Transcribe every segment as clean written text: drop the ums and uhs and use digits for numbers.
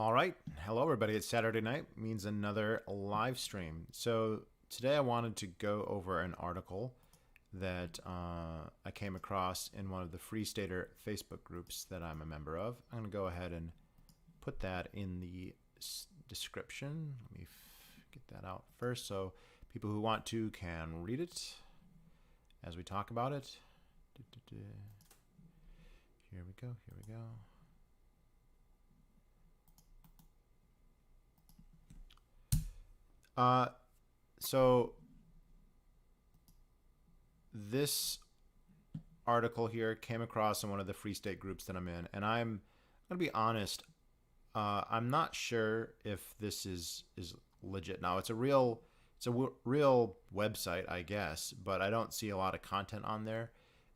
All right. Hello, everybody. It's Saturday night, means another live stream. So today I wanted to go over an article that I came across in one of the Free Stater Facebook groups that I'm a member of. I'm going to go ahead and put that in the description. Let me get that out first so people who want to can read it as we talk about it. Here we go. Here we go. So this article here came across in one of the Free State groups that I'm in, and I'm going to be honest. I'm not sure if this is legit. Now, it's a real website, I guess, but I don't see a lot of content on there.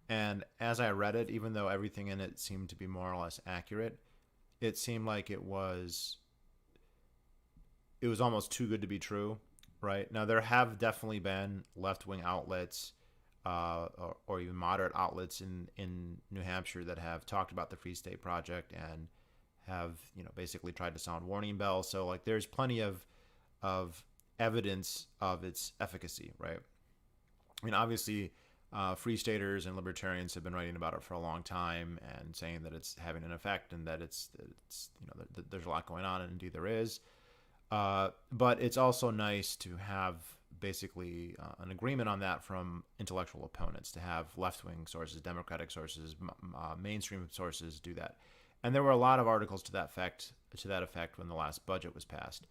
And as I read it, even though everything in it seemed to be more or less accurate, it seemed like it was almost too good to be true, right? Now, there have definitely been left-wing outlets or even moderate outlets in New Hampshire that have talked about the Free State Project and have, basically tried to sound warning bells. So, there's plenty of evidence of its efficacy, right? I mean, obviously, Free Staters and libertarians have been writing about it for a long time and saying that it's having an effect and that it's there's a lot going on, and indeed there is. But it's also nice to have basically an agreement on that from intellectual opponents, to have left-wing sources, democratic sources, mainstream sources do that. And there were a lot of articles to that effect when the last budget was passed.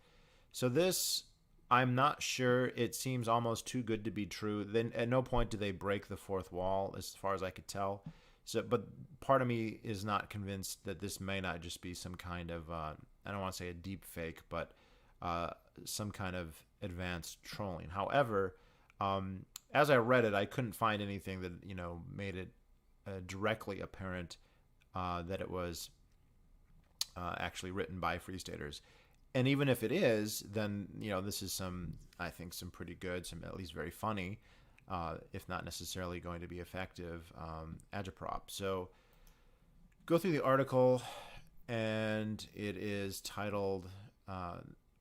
So this, I'm not sure. It seems almost too good to be true. Then at no point do they break the fourth wall, as far as I could tell. So, but part of me is not convinced that this may not just be some kind of, I don't want to say a deep fake, but some kind of advanced trolling. However, as I read it, I couldn't find anything that made it directly apparent that it was actually written by Free Staters. And even if it is, then this is I think some pretty good, some at least very funny, if not necessarily going to be effective agitprop. So go through the article, and it is titled.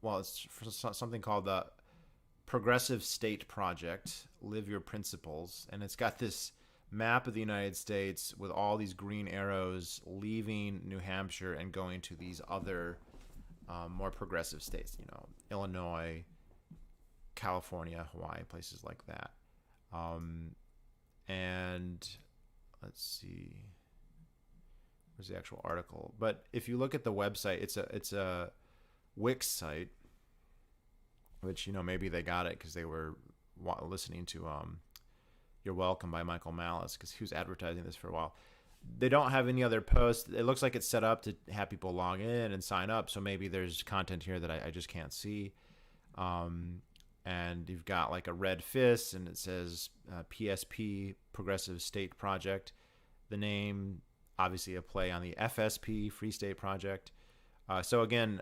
It's for something called the Progressive State Project, Live Your Principles. And it's got this map of the United States with all these green arrows leaving New Hampshire and going to these other more progressive states, Illinois, California, Hawaii, places like that. And let's see, where's the actual article? But if you look at the website, it's a Wix site, which maybe they got it because they were listening to "You're Welcome" by Michael Malice, because he was advertising this for a while. They don't have any other posts. It looks like it's set up to have people log in and sign up, so maybe there's content here that I just can't see. And you've got like a red fist, and it says PSP, Progressive State Project. The name, obviously a play on the FSP, Free State Project. So again,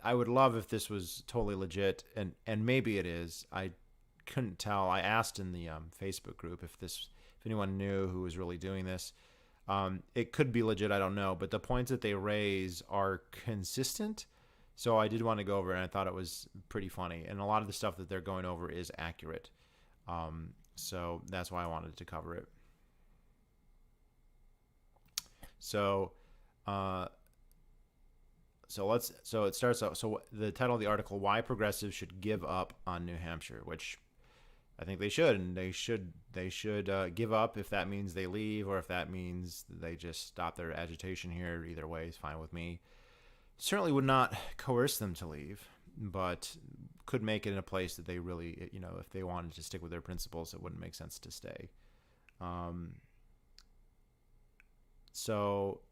I would love if this was totally legit, and maybe it is. I couldn't tell. I asked in the Facebook group if anyone knew who was really doing this. It could be legit, I don't know, but the points that they raise are consistent. So I did want to go over it, and I thought it was pretty funny. And a lot of the stuff that they're going over is accurate. So that's why I wanted to cover it. So it starts out. So the title of the article: Why Progressives Should Give Up on New Hampshire, which I think they should, and they should give up if that means they leave, or if that means they just stop their agitation here. Either way is fine with me. Certainly would not coerce them to leave, but could make it in a place that they really, if they wanted to stick with their principles, it wouldn't make sense to stay. So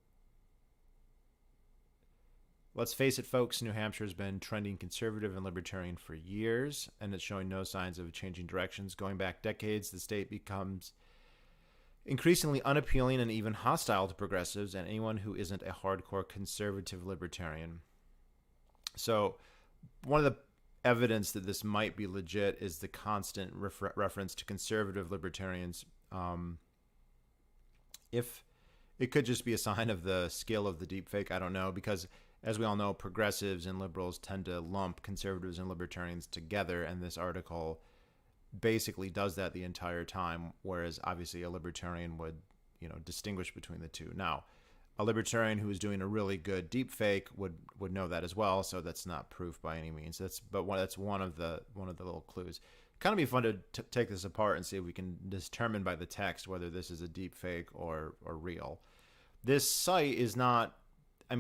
let's face it, folks, New Hampshire has been trending conservative and libertarian for years, and it's showing no signs of changing directions. Going back decades, the state becomes increasingly unappealing and even hostile to progressives and anyone who isn't a hardcore conservative libertarian. So one of the evidence that this might be legit is the constant reference to conservative libertarians. If it could just be a sign of the skill of the deepfake, I don't know, because as we all know, progressives and liberals tend to lump conservatives and libertarians together, and this article basically does that the entire time, whereas obviously a libertarian would, distinguish between the two. Now, a libertarian who is doing a really good deep fake would know that as well, so that's not proof by any means. That's one of the little clues. Kind of be fun to take this apart and see if we can determine by the text whether this is a deep fake or real. This site is not, I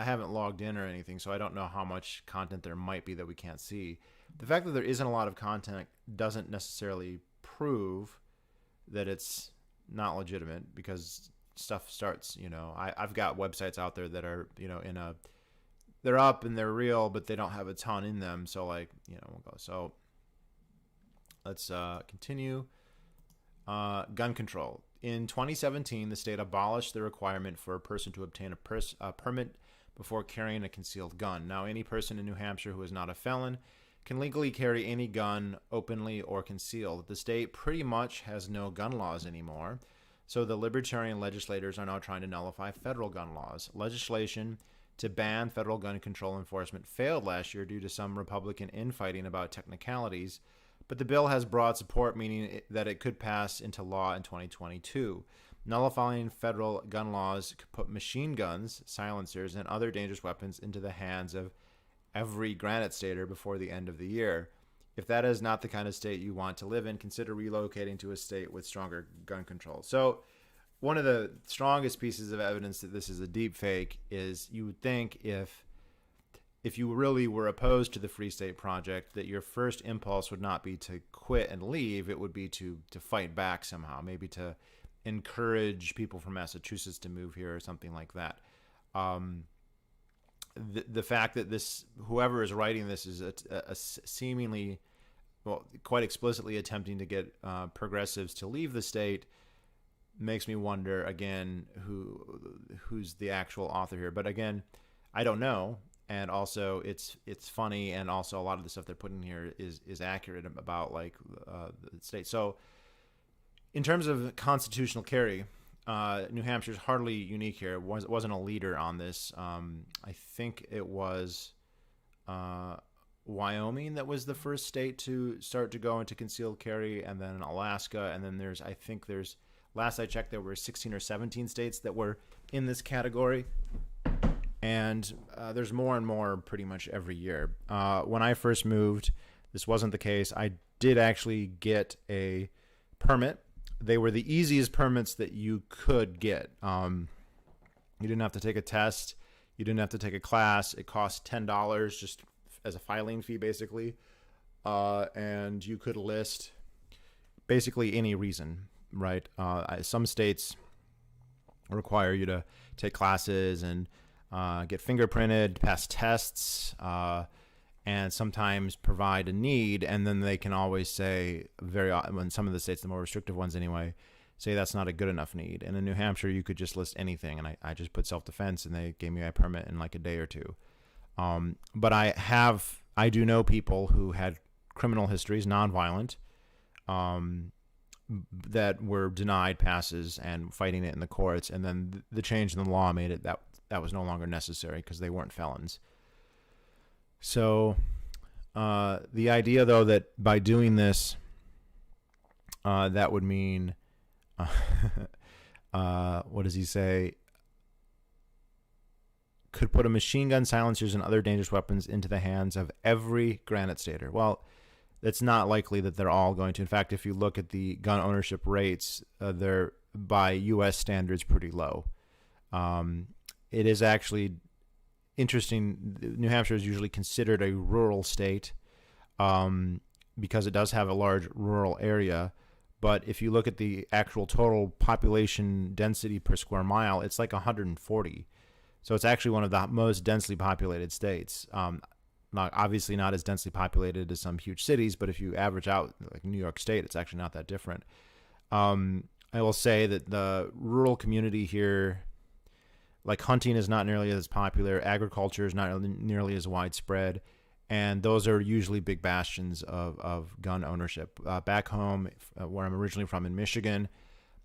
haven't logged in or anything, so I don't know how much content there might be that we can't see. The fact that there isn't a lot of content doesn't necessarily prove that it's not legitimate, because stuff starts, I've got websites out there that are, they're up and they're real, but they don't have a ton in them. So we'll go. So let's continue. Gun control. In 2017, the state abolished the requirement for a person to obtain a permit before carrying a concealed gun. Now, any person in New Hampshire who is not a felon can legally carry any gun openly or concealed. The state pretty much has no gun laws anymore, so the libertarian legislators are now trying to nullify federal gun laws. Legislation to ban federal gun control enforcement failed last year due to some Republican infighting about technicalities, but the bill has broad support, meaning that it could pass into law in 2022. Nullifying federal gun laws could put machine guns, silencers, and other dangerous weapons into the hands of every Granite Stater before the end of the year. If that is not the kind of state you want to live in, consider relocating to a state with stronger gun control. So one of the strongest pieces of evidence that this is a deep fake is, you would think if you really were opposed to the Free State Project, that your first impulse would not be to quit and leave. It would be to fight back somehow, maybe to encourage people from Massachusetts to move here or something like that. The fact that whoever is writing this is a seemingly, quite explicitly attempting to get progressives to leave the state makes me wonder again who's the actual author here. But again, I don't know. And also, it's funny, and also a lot of the stuff they're putting here is accurate about the state. So, in terms of constitutional carry, New Hampshire's hardly unique here. It wasn't a leader on this. I think it was Wyoming that was the first state to start to go into concealed carry, and then Alaska, and then there's last I checked, there were 16 or 17 states that were in this category. And there's more and more pretty much every year. When I first moved, this wasn't the case. I did actually get a permit. They were the easiest permits that you could get. You didn't have to take a test. You didn't have to take a class. It cost $10 just as a filing fee, basically. And you could list basically any reason, right? Some states require you to take classes and get fingerprinted, pass tests, and sometimes provide a need, and then they can always say, when some of the states, the more restrictive ones anyway, say that's not a good enough need. And in New Hampshire, you could just list anything, and I just put self-defense, and they gave me a permit in like a day or two. But I do know people who had criminal histories, nonviolent, that were denied passes and fighting it in the courts, and then the change in the law made it that was no longer necessary because they weren't felons. So the idea, though, that by doing this, that would mean, what does he say? Could put a machine gun, silencers, and other dangerous weapons into the hands of every Granite Stater. Well, it's not likely that they're all going to. In fact, if you look at the gun ownership rates, they're, by U.S. standards, pretty low. It is actually interesting. New Hampshire is usually considered a rural state because it does have a large rural area. But if you look at the actual total population density per square mile, it's like 140. So it's actually one of the most densely populated states. Obviously not as densely populated as some huge cities, but if you average out like New York State, it's actually not that different. I will say that the rural community here, like hunting is not nearly as popular, agriculture is not nearly as widespread, and those are usually big bastions of gun ownership. Back home, where I'm originally from in Michigan,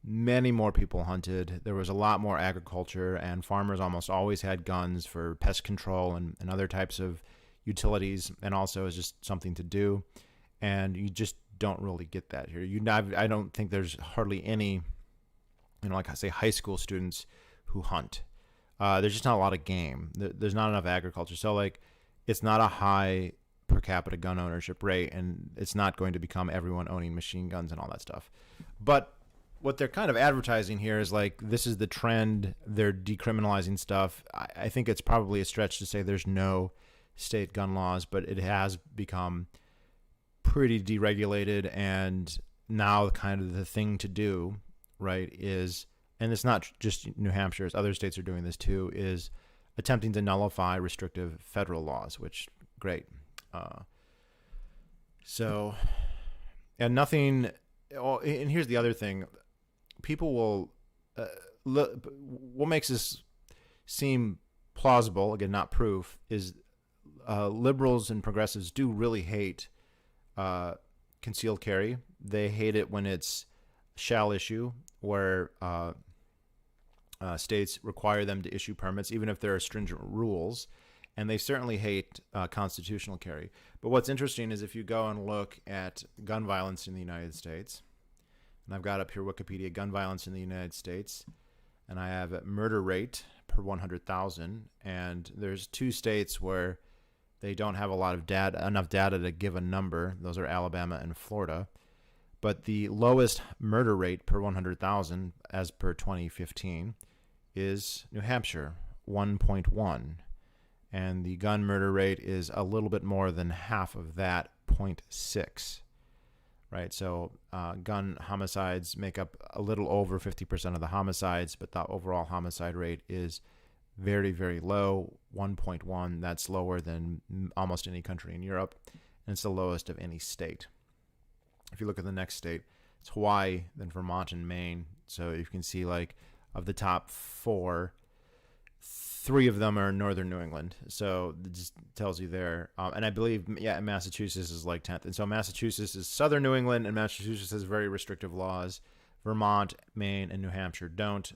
many more people hunted. There was a lot more agriculture, and farmers almost always had guns for pest control and other types of utilities, and also as just something to do. And you just don't really get that here. I don't think there's hardly any, like I say, high school students who hunt. There's just not a lot of game. There's not enough agriculture. So like, it's not a high per capita gun ownership rate, and it's not going to become everyone owning machine guns and all that stuff. But what they're kind of advertising here is like, this is the trend. They're decriminalizing stuff. I think it's probably a stretch to say there's no state gun laws, but it has become pretty deregulated, and now kind of the thing to do, right, is, and it's not just New Hampshire, as other states are doing this too, is attempting to nullify restrictive federal laws, which, great. And nothing, and here's the other thing. People will, what makes this seem plausible, again, not proof, is liberals and progressives do really hate concealed carry. They hate it when it's shall issue, where states require them to issue permits, even if there are stringent rules. And they certainly hate constitutional carry. But what's interesting is if you go and look at gun violence in the United States, and I've got up here Wikipedia, gun violence in the United States, and I have a murder rate per 100,000, and there's two states where they don't have a lot of enough data to give a number. Those are Alabama and Florida. But the lowest murder rate per 100,000, as per 2015, is New Hampshire, 1.1. And the gun murder rate is a little bit more than half of that, 0.6. Right? So gun homicides make up a little over 50% of the homicides, but the overall homicide rate is very, very low, 1.1. That's lower than almost any country in Europe, and it's the lowest of any state. If you look at the next state, it's Hawaii, then Vermont, and Maine. So you can see, like, of the top four, 3 of them are in northern New England. So it just tells you there. And I believe, Massachusetts is like 10th. And so Massachusetts is southern New England, and Massachusetts has very restrictive laws. Vermont, Maine, and New Hampshire don't.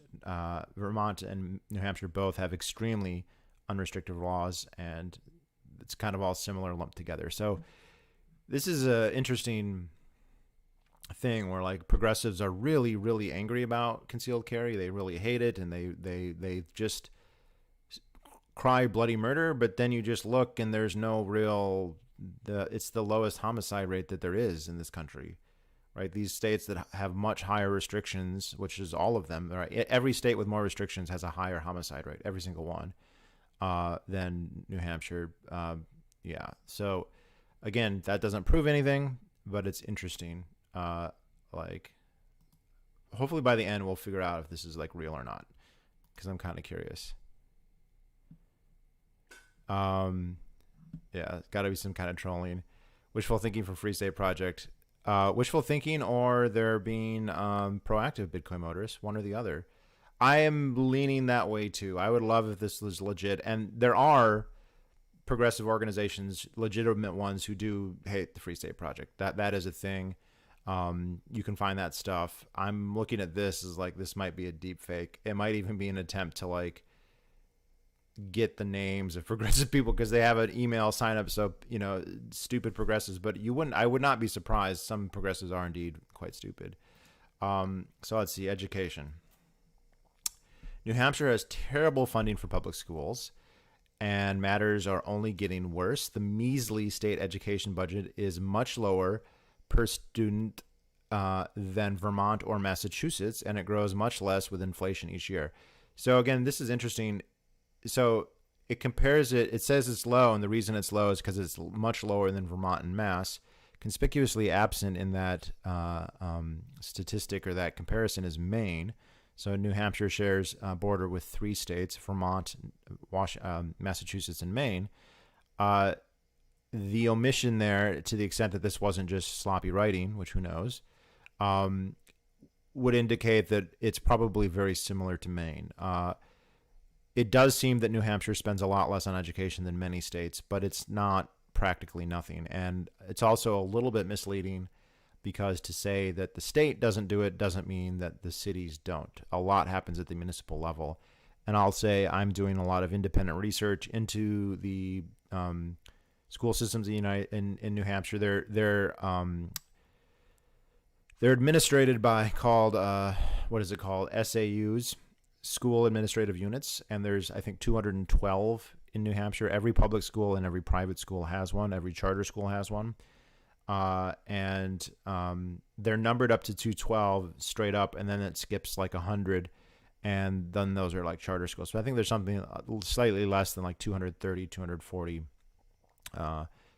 Vermont and New Hampshire both have extremely unrestricted laws, and it's kind of all similar lumped together. So this is an interesting thing where, like, progressives are really, really angry about concealed carry. They really hate it, and they just cry bloody murder. But then you just look, and there's no real. It's the lowest homicide rate that there is in this country. Right, these states that have much higher restrictions, which is all of them, right? Every state with more restrictions has a higher homicide rate, every single one, than New Hampshire. So, again, that doesn't prove anything, but it's interesting. Like, hopefully by the end we'll figure out if this is like real or not, because I'm kind of curious. It's got to be some kind of trolling, wishful thinking for Free State Project. Wishful thinking, or they're being proactive Bitcoin motorists, one or the other. I am leaning that way too. I would love if this was legit. And there are progressive organizations, legitimate ones, who do hate the Free State Project. That is a thing. You can find that stuff. I'm looking at this as like, this might be a deep fake. It might even be an attempt to like get the names of progressive people because they have an email sign up. So, stupid progressives, but I would not be surprised. Some progressives are indeed quite stupid. So let's see, education. New Hampshire has terrible funding for public schools, and matters are only getting worse. The measly state education budget is much lower per student than Vermont or Massachusetts, and it grows much less with inflation each year. So again, this is interesting. So it compares it. It says it's low, and the reason it's low is because it's much lower than Vermont and Mass. Conspicuously absent in that statistic or that comparison is Maine. So New Hampshire shares a border with 3 states: Vermont, Massachusetts, and Maine. The omission there, to the extent that this wasn't just sloppy writing, which who knows, would indicate that it's probably very similar to Maine. It does seem that New Hampshire spends a lot less on education than many states, but it's not practically nothing. And it's also a little bit misleading because to say that the state doesn't do it doesn't mean that the cities don't. A lot happens at the municipal level. And I'll say I'm doing a lot of independent research into the school systems in New Hampshire. They're administrated by what is it called? SAUs, school administrative units, and there's I think 212 in New Hampshire. Every public school and every private school has one. Every charter school has one, and they're numbered up to 212 straight up, and then it skips like 100. And then those are like charter schools. So I think there's something slightly less than like 230, 240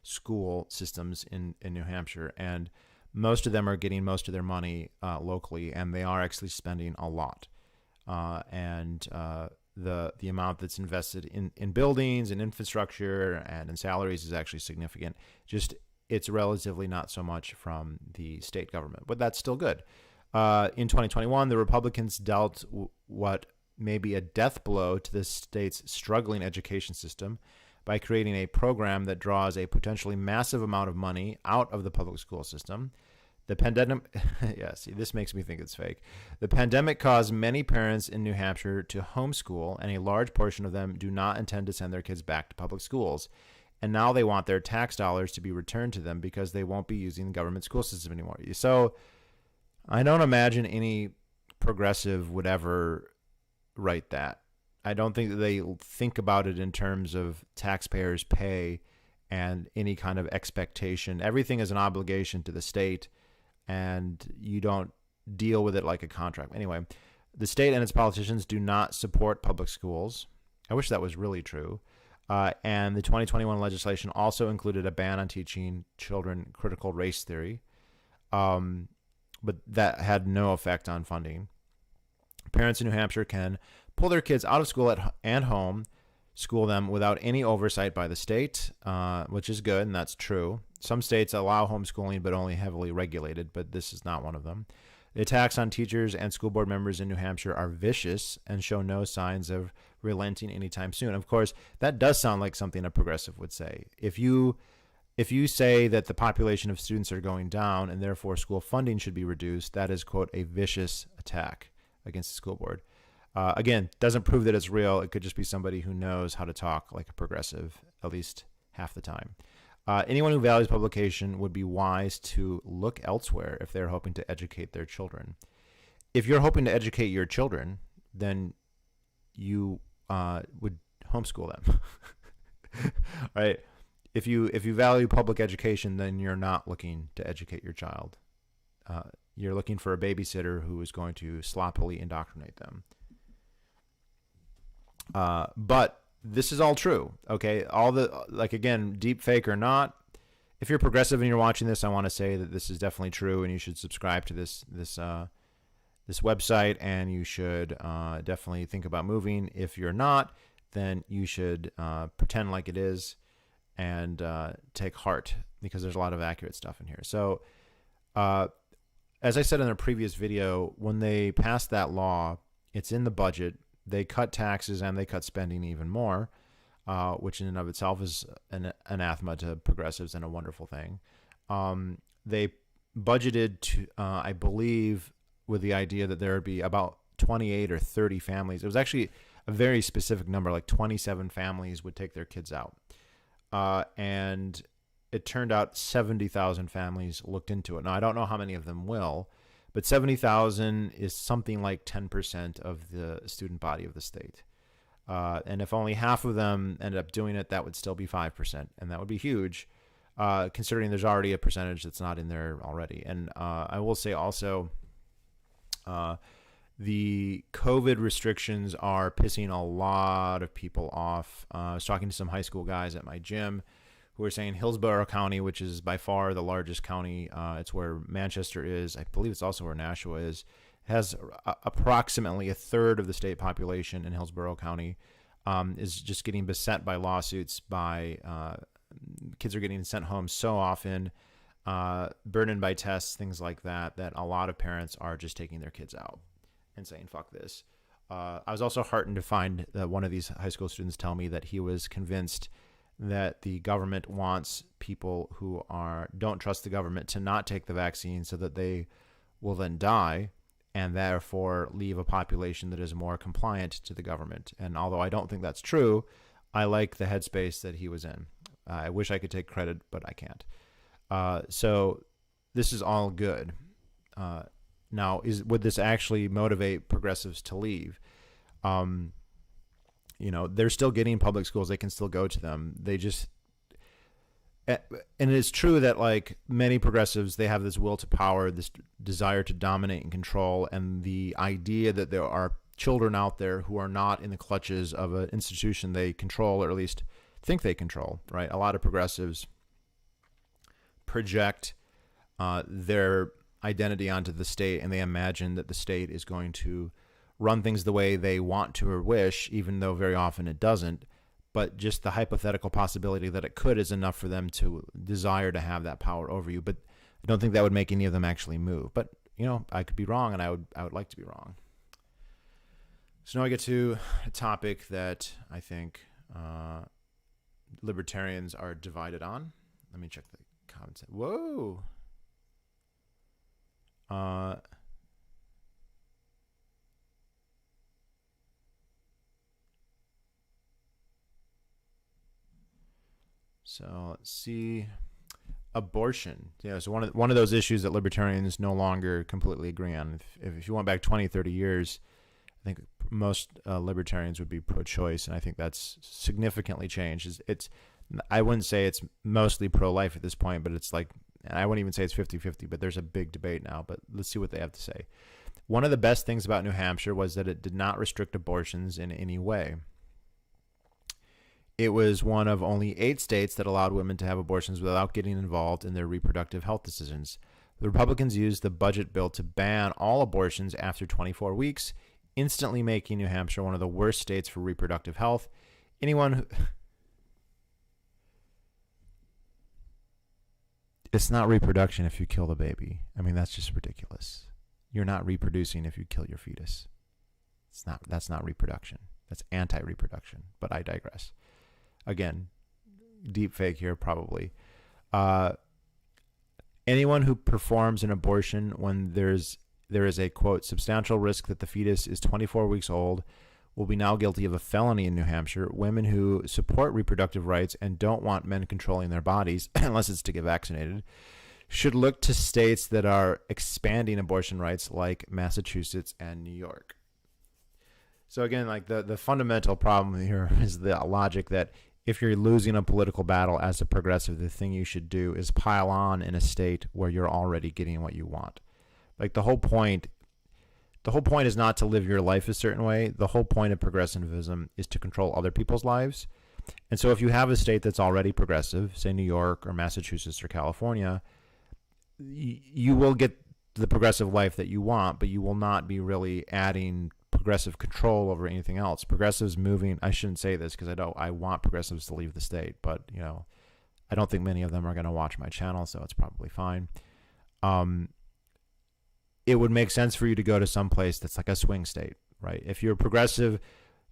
school systems in New Hampshire. And most of them are getting most of their money locally, and they are actually spending a lot. And the amount that's invested in buildings and infrastructure and in salaries is actually significant. Just it's relatively not so much from the state government, but that's still good. In 2021, the Republicans dealt what may be a death blow to the state's struggling education system by creating a program that draws a potentially massive amount of money out of the public school system. The pandemic, yeah, see, this makes me think it's fake. The pandemic caused many parents in New Hampshire to homeschool, and a large portion of them do not intend to send their kids back to public schools. And now they want their tax dollars to be returned to them because they won't be using the government school system anymore. So I don't imagine any progressive would ever write that. I don't think that they think about it in terms of taxpayers' pay and any kind of expectation. Everything is an obligation to the state, and you don't deal with it like a contract. Anyway, the state and its politicians do not support public schools. I wish that was really true. And the 2021 legislation also included a ban on teaching children critical race theory. But that had no effect on funding. Parents in New Hampshire can pull their kids out of school and home, school them without any oversight by the state, which is good, and that's true. Some states allow homeschooling, but only heavily regulated, but this is not one of them. The attacks on teachers and school board members in New Hampshire are vicious and show no signs of relenting anytime soon. Of course, that does sound like something a progressive would say. If you say that the population of students are going down and therefore school funding should be reduced, that is, quote, a vicious attack against the school board. Again, doesn't prove that it's real. It could just be somebody who knows how to talk like a progressive, at least half the time. Anyone who values publication would be wise to look elsewhere if they're hoping to educate their children. If you're hoping to educate your children, then you would homeschool them. Right? If you value public education, then you're not looking to educate your child. You're looking for a babysitter who is going to sloppily indoctrinate them. But this is all true. Okay, all the again, deep fake or not. If you're progressive and you're watching this, I want to say that this is definitely true, and you should subscribe to this website, and you should definitely think about moving. If you're not, then you should pretend like it is. And take heart, because there's a lot of accurate stuff in here. So as I said in a previous video, when they passed that law, it's in the budget. They cut taxes and they cut spending even more, which in and of itself is an anathema to progressives and a wonderful thing. They budgeted to, I believe, with the idea that there would be about 28 or 30 families. It was actually a very specific number, like 27 families would take their kids out. And it turned out 70,000 families looked into it. Now, I don't know how many of them will, but 70,000 is something like 10% of the student body of the state. And if only half of them ended up doing it, that would still be 5%. And that would be huge, considering there's already a percentage that's not in there already. And I will say also, the COVID restrictions are pissing a lot of people off. I was talking to some high school guys at my gym who were saying Hillsborough County, which is by far the largest county, it's where Manchester is, I believe it's also where Nashua is, has approximately a third of the state population in Hillsborough County, is just getting beset by lawsuits by kids are getting sent home so often, burdened by tests, things like that, that a lot of parents are just taking their kids out and saying, fuck this. I was also heartened to find that one of these high school students tell me that he was convinced that the government wants people who don't trust the government to not take the vaccine so that they will then die and therefore leave a population that is more compliant to the government. And although I don't think that's true, I like the headspace that he was in. I wish I could take credit, but I can't. So this is all good. Now, would this actually motivate progressives to leave? They're still getting public schools. They can still go to them. And it's true that like many progressives, they have this will to power, this desire to dominate and control, and the idea that there are children out there who are not in the clutches of an institution they control, or at least think they control, right? A lot of progressives project their identity onto the state, and they imagine that the state is going to run things the way they want to or wish, even though very often it doesn't. But just the hypothetical possibility that it could is enough for them to desire to have that power over you. But I don't think that would make any of them actually move. But, I could be wrong, and I would like to be wrong. So now I get to a topic that I think libertarians are divided on. Let me check the comments. Whoa. So let's see. Abortion. Yeah, so one of those issues that libertarians no longer completely agree on. If you went back 20, 30 years, I think most libertarians would be pro-choice, and I think that's significantly changed. I wouldn't say it's mostly pro-life at this point, but it's like, I wouldn't even say it's 50-50, but there's a big debate now. But let's see what they have to say. One of the best things about New Hampshire was that it did not restrict abortions in any way. It was one of only 8 states that allowed women to have abortions without getting involved in their reproductive health decisions. The Republicans used the budget bill to ban all abortions after 24 weeks, instantly making New Hampshire one of the worst states for reproductive health. It's not reproduction if you kill the baby. I mean, that's just ridiculous. You're not reproducing if you kill your fetus. That's not reproduction. That's anti-reproduction, but I digress. Again, deep fake here probably. Anyone who performs an abortion when there is a, quote, substantial risk that the fetus is 24 weeks old will be now guilty of a felony in New Hampshire. Women who support reproductive rights and don't want men controlling their bodies, unless it's to get vaccinated, should look to states that are expanding abortion rights like Massachusetts and New York. So again, like the fundamental problem here is the logic that if you're losing a political battle as a progressive, the thing you should do is pile on in a state where you're already getting what you want. Like the whole point is not to live your life a certain way. The whole point of progressivism is to control other people's lives. And so if you have a state that's already progressive, say New York or Massachusetts or California, you will get the progressive life that you want, but you will not be really adding progressive control over anything else. Progressives moving, I shouldn't say this because I want progressives to leave the state, but I don't think many of them are going to watch my channel, so it's probably fine. It would make sense for you to go to some place that's like a swing state, right? If you're progressive,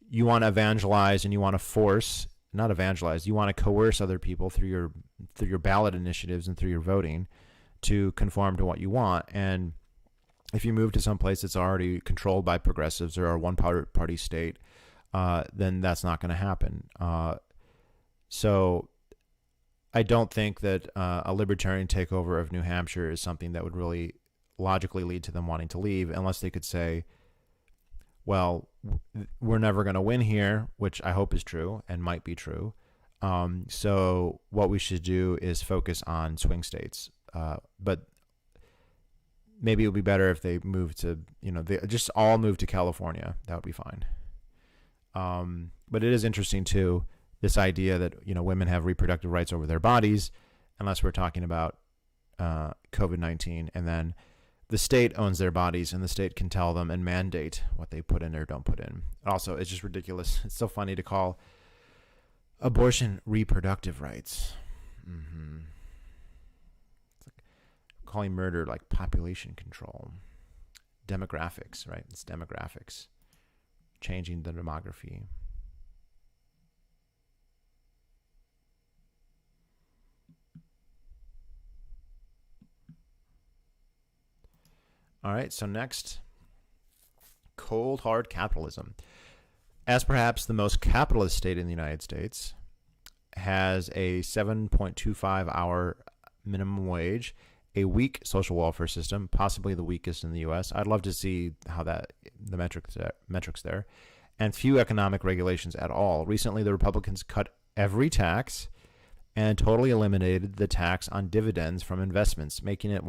you want to evangelize and you want to you want to coerce other people through your ballot initiatives and through your voting to conform to what you want. And if you move to some place that's already controlled by progressives or a one-party state, then that's not going to happen. So I don't think that a libertarian takeover of New Hampshire is something that would really logically lead to them wanting to leave, unless they could say, well, we're never going to win here, which I hope is true and might be true. So what we should do is focus on swing states. But maybe it would be better if they move to, they just all move to California. That would be fine. But it is interesting too, this idea that, women have reproductive rights over their bodies, unless we're talking about COVID-19, and then the state owns their bodies and the state can tell them and mandate what they put in or don't put in. Also, it's just ridiculous. It's so funny to call abortion reproductive rights. It's like calling murder like population control. Demographics, right? It's demographics. Changing the demography. All right, so next, cold hard capitalism. As perhaps the most capitalist state in the United States, has a 7.25 hour minimum wage, a weak social welfare system, possibly the weakest in the U.S. I'd love to see how the metrics there, and few economic regulations at all. Recently, the Republicans cut every tax and totally eliminated the tax on dividends from investments, making it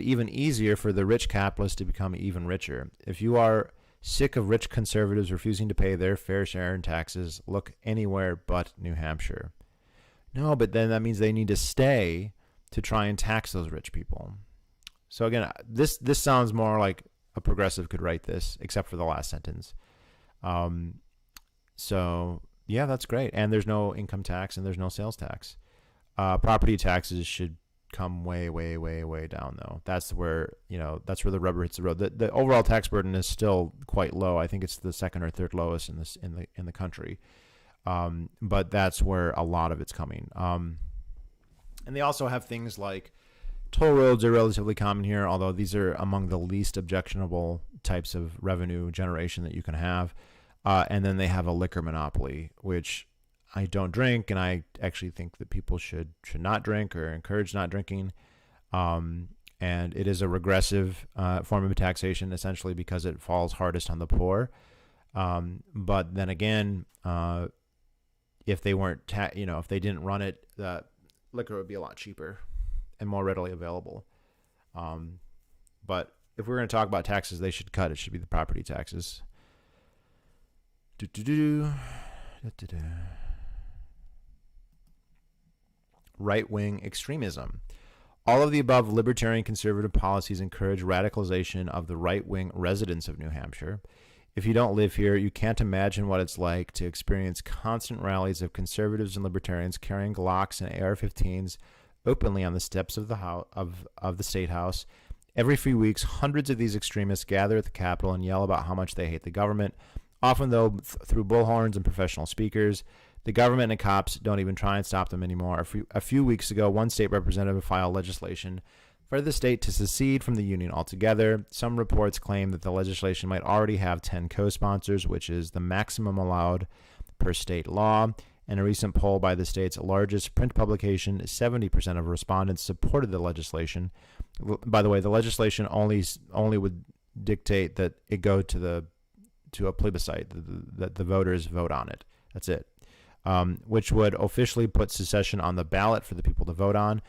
even easier for the rich capitalists to become even richer. If you are sick of rich conservatives refusing to pay their fair share in taxes, look anywhere but New Hampshire. No, but then that means they need to stay to try and tax those rich people. So again, this sounds more like a progressive could write this, except for the last sentence. So yeah, that's great. And there's no income tax and there's no sales tax. Property taxes should come way, way, way, way down though. That's where the rubber hits the road. The overall tax burden is still quite low. I think it's the second or third lowest in the country. But that's where a lot of it's coming. And they also have things like toll roads are relatively common here, although these are among the least objectionable types of revenue generation that you can have. And then they have a liquor monopoly, which I don't drink, and I actually think that people should not drink or encourage not drinking. And it is a regressive form of taxation, essentially because it falls hardest on the poor. But then again, if they weren't, if they didn't run it, the liquor would be a lot cheaper and more readily available. But if we're going to talk about taxes, they should cut. It should be the property taxes. Right-wing extremism. All of the above libertarian conservative policies encourage radicalization of the right-wing residents of New Hampshire. If you don't live here, you can't imagine what it's like to experience constant rallies of conservatives and libertarians carrying Glocks and AR-15s openly on the steps of the State House. Every few weeks, hundreds of these extremists gather at the Capitol and yell about how much they hate the government, often though through bullhorns and professional speakers. The government and cops don't even try and stop them anymore. A few weeks ago, one state representative filed legislation for the state to secede from the union altogether. Some reports claim that the legislation might already have 10 co-sponsors, which is the maximum allowed per state law. In a recent poll by the state's largest print publication, 70% of respondents supported the legislation. By the way, the legislation only would dictate that it go to a plebiscite, that the voters vote on it. That's it. Which would officially put secession on the ballot for the people to vote on.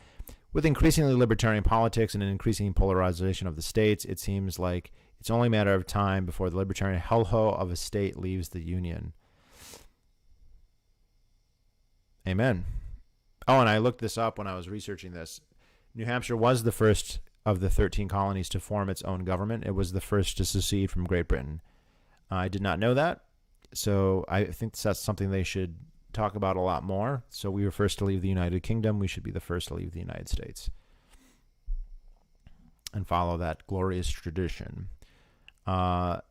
With increasingly libertarian politics and an increasing polarization of the states, it seems like it's only a matter of time before the libertarian hellhole of a state leaves the union. Amen. Oh, and I looked this up when I was researching this. New Hampshire was the first of the 13 colonies to form its own government. It was the first to secede from Great Britain. I did not know that, so I think that's something they should talk about a lot more. So we were first to leave the United Kingdom. We should be the first to leave the United States and follow that glorious tradition. But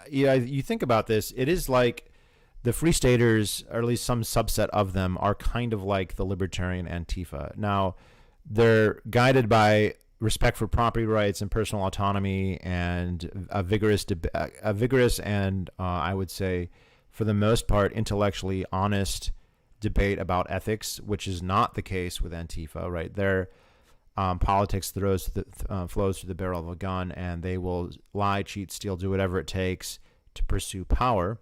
you think about this, it is like the Free Staters, or at least some subset of them, are kind of like the libertarian Antifa. Now, they're guided by respect for property rights and personal autonomy and a vigorous and I would say, for the most part, intellectually honest debate about ethics, which is not the case with Antifa, right? Their politics flows through the barrel of a gun, and they will lie, cheat, steal, do whatever it takes to pursue power,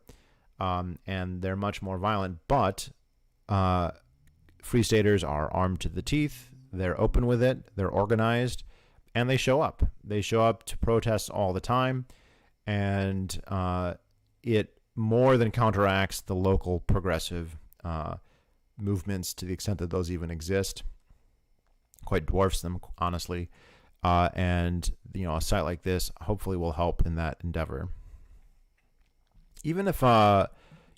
and they're much more violent. But Free Staters are armed to the teeth. They're open with it. They're organized, and they show up. They show up to protest all the time, and it more than counteracts the local progressive movements to the extent that those even exist. Quite dwarfs them, honestly. And a site like this hopefully will help in that endeavor. Even if a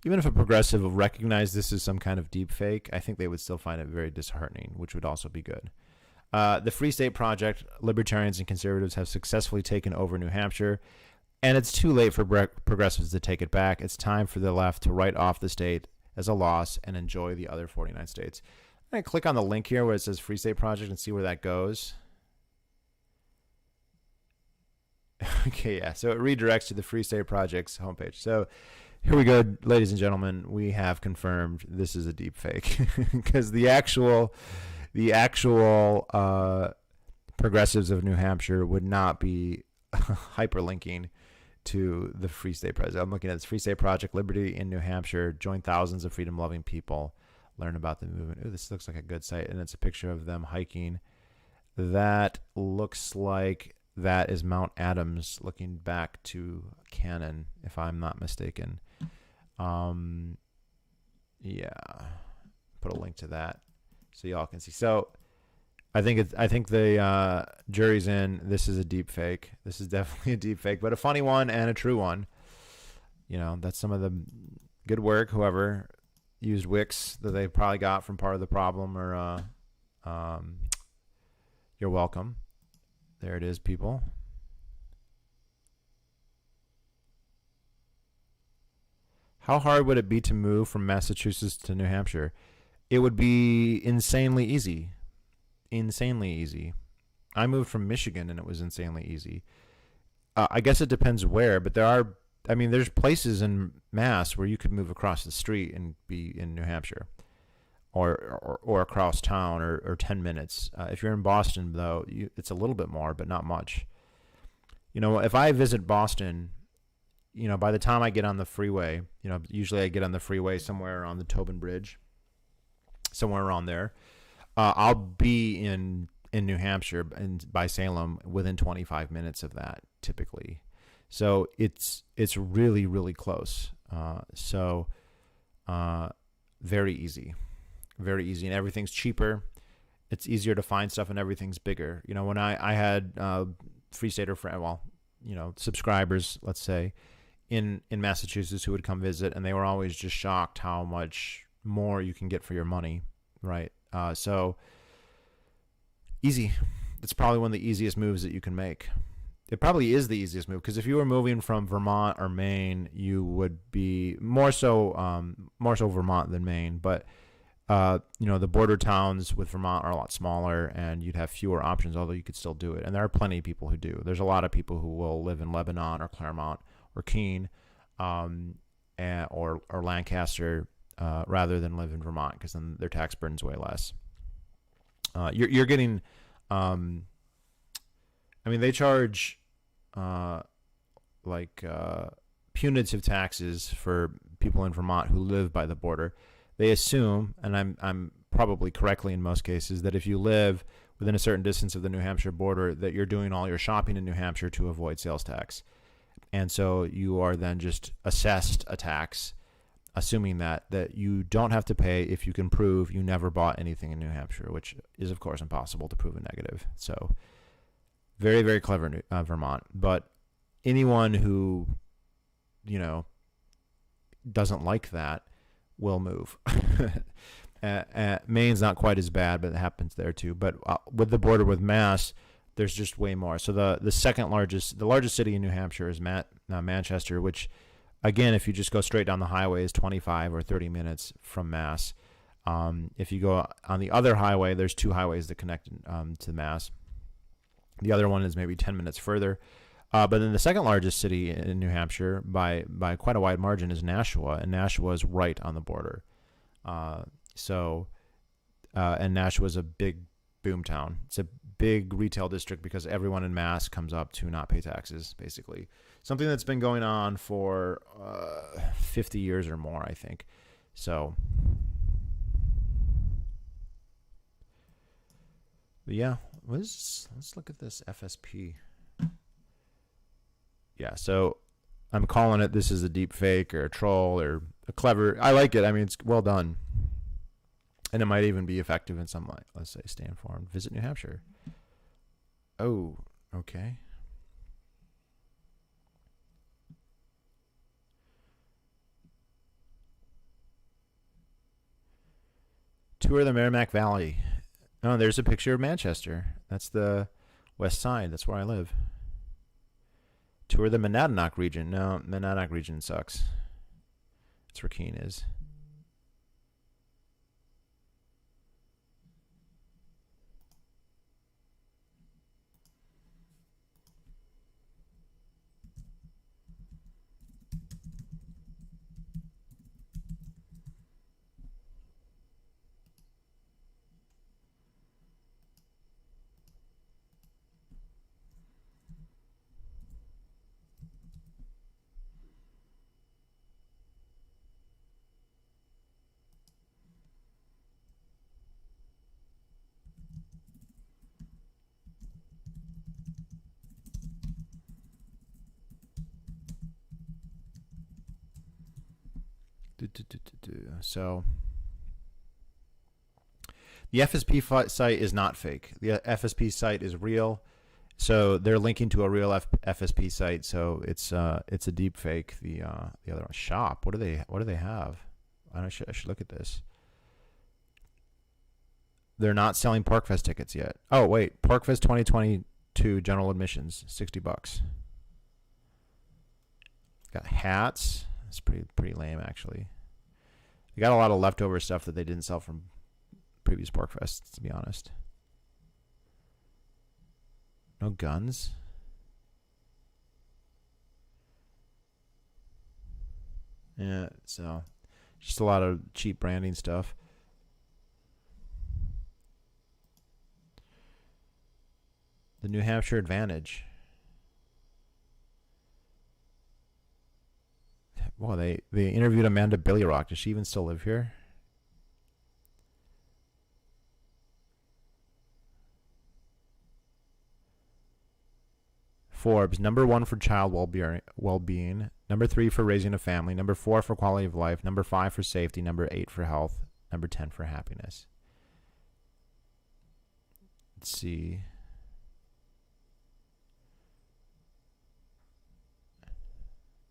progressive will recognize this as some kind of deep fake, I think they would still find it very disheartening, which would also be good. The Free State Project, libertarians and conservatives have successfully taken over New Hampshire, and it's too late for progressives to take it back. It's time for the left to write off the state as a loss and enjoy the other 49 states. I'm going to click on the link here where it says Free State Project and see where that goes. Okay, yeah. So it redirects to the Free State Project's homepage. So here we go, ladies and gentlemen. We have confirmed this is a deep fake because the actual progressives of New Hampshire would not be hyperlinking to the Free State Project. I'm looking at this Free State Project, Liberty in New Hampshire. Join thousands of freedom-loving people. Learn about the movement. Ooh, this looks like a good site, and it's a picture of them hiking. That looks like that is Mount Adams looking back to Cannon, if I'm not mistaken. Yeah, put a link to that so y'all can see. So I think the jury's in. This is a deep fake. This is definitely a deep fake, but a funny one and a true one. You know, that's some of the good work. Whoever used Wix that they probably got from Part of the Problem, or you're welcome. There it is, people. How hard would it be to move from Massachusetts to New Hampshire? It would be insanely easy. Insanely easy. I moved from Michigan and it was insanely easy. I guess it depends where, but there's places in Mass where you could move across the street and be in New Hampshire, or across town, or 10 minutes. If you're in Boston, though, it's a little bit more, but not much. You know, if I visit Boston, you know, by the time I get on the freeway, you know, usually I get on the freeway somewhere on the Tobin Bridge, somewhere around there. I'll be in New Hampshire and by Salem within 25 minutes of that, typically. So it's really, really close. Very easy. Very easy. And everything's cheaper. It's easier to find stuff and everything's bigger. You know, when I had Free Stater subscribers, let's say, in Massachusetts who would come visit, and they were always just shocked how much more you can get for your money, right? So easy. It's probably one of the easiest moves that you can make. It probably is the easiest move, because if you were moving from Vermont or Maine, you would be more so Vermont than Maine. But the border towns with Vermont are a lot smaller, and you'd have fewer options, although you could still do it. And there are plenty of people who do. There's a lot of people who will live in Lebanon or Claremont or Keene, or Lancaster, rather than live in Vermont, because then their tax burden's way less. You're getting, they charge punitive taxes for people in Vermont who live by the border. They assume, and I'm probably correctly in most cases, that if you live within a certain distance of the New Hampshire border, that you're doing all your shopping in New Hampshire to avoid sales tax. And so you are then just assessed a tax, assuming that you don't have to pay if you can prove you never bought anything in New Hampshire, which is, of course, impossible to prove a negative. So very, very clever, Vermont. But anyone who, doesn't like that will move. Maine's not quite as bad, but it happens there too. But with the border with Mass, there's just way more. So the largest city in New Hampshire is Manchester, which, again, if you just go straight down the highway, is 25 or 30 minutes from Mass. If you go on the other highway, there's two highways that connect to Mass. The other one is maybe 10 minutes further. But then the second largest city in New Hampshire by quite a wide margin is Nashua, and Nashua is right on the border. And Nashua is a big boom town. It's a big retail district because everyone in Mass comes up to not pay taxes, basically. Something that's been going on for 50 years or more, I think. So, but yeah, let's look at this FSP. Yeah, so I'm calling it, this is a deep fake or a troll or a clever. I like it. I mean, it's well done. And it might even be effective in some, let's say, stay informed. Visit New Hampshire. Oh, okay. Tour the Merrimack Valley. Oh, there's a picture of Manchester. That's the west side. That's where I live. Tour the Monadnock region. No, Monadnock region sucks. That's where Keene is. So the FSP site is not fake. The FSP site is real. So they're linking to a real FSP site. So it's a deep fake. The other one, shop. What do they have? I should look at this. They're not selling PorcFest tickets yet. Oh wait, PorcFest 2022 general admissions, $60. Got hats. It's pretty lame actually. They got a lot of leftover stuff that they didn't sell from previous PorcFests, to be honest. No guns. Yeah, so just a lot of cheap branding stuff. The New Hampshire Advantage. Well, they interviewed Amanda Billyrock. Does she even still live here? Forbes, #1 for child well-being, #3 for raising a family, #4 for quality of life, #5 for safety, #8 for health, #10 for happiness. Let's see.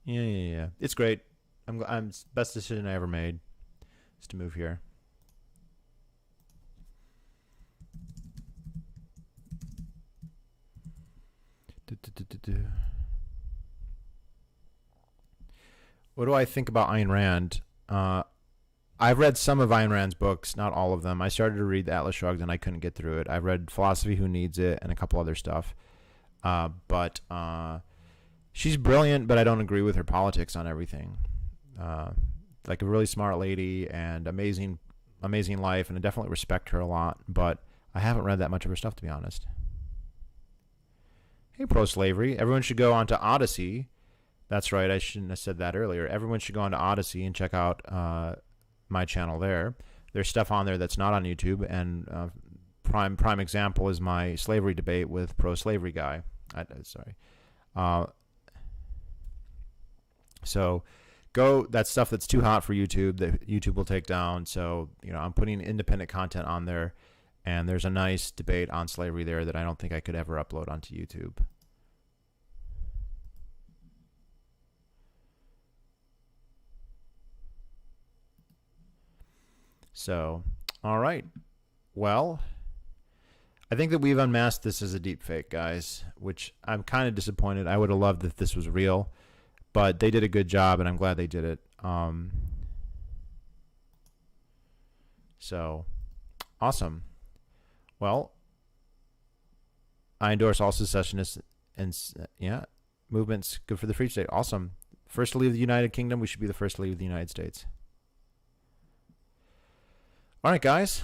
Yeah. It's great. I'm best decision I ever made is to move here. What do I think about Ayn Rand? I've read some of Ayn Rand's books, not all of them. I started to read Atlas Shrugged and I couldn't get through it. I've read Philosophy Who Needs It and a couple other stuff. But she's brilliant, but I don't agree with her politics on everything. Like a really smart lady and amazing life, and I definitely respect her a lot, but I haven't read that much of her stuff, to be honest. Hey, pro-slavery. Everyone should go onto Odyssey. That's right, I shouldn't have said that earlier. Everyone should go onto Odyssey and check out my channel there. There's stuff on there that's not on YouTube, and prime example is my slavery debate with pro-slavery guy. So go, that's stuff that's too hot for YouTube that YouTube will take down. So, I'm putting independent content on there, and there's a nice debate on slavery there that I don't think I could ever upload onto YouTube. So, all right. Well, I think that we've unmasked this as a deep fake, guys, which I'm kind of disappointed. I would have loved if this was real. But they did a good job, and I'm glad they did it. So, awesome. Well, I endorse all secessionists and, movements good for the free state. Awesome. First to leave the United Kingdom, we should be the first to leave the United States. All right, guys.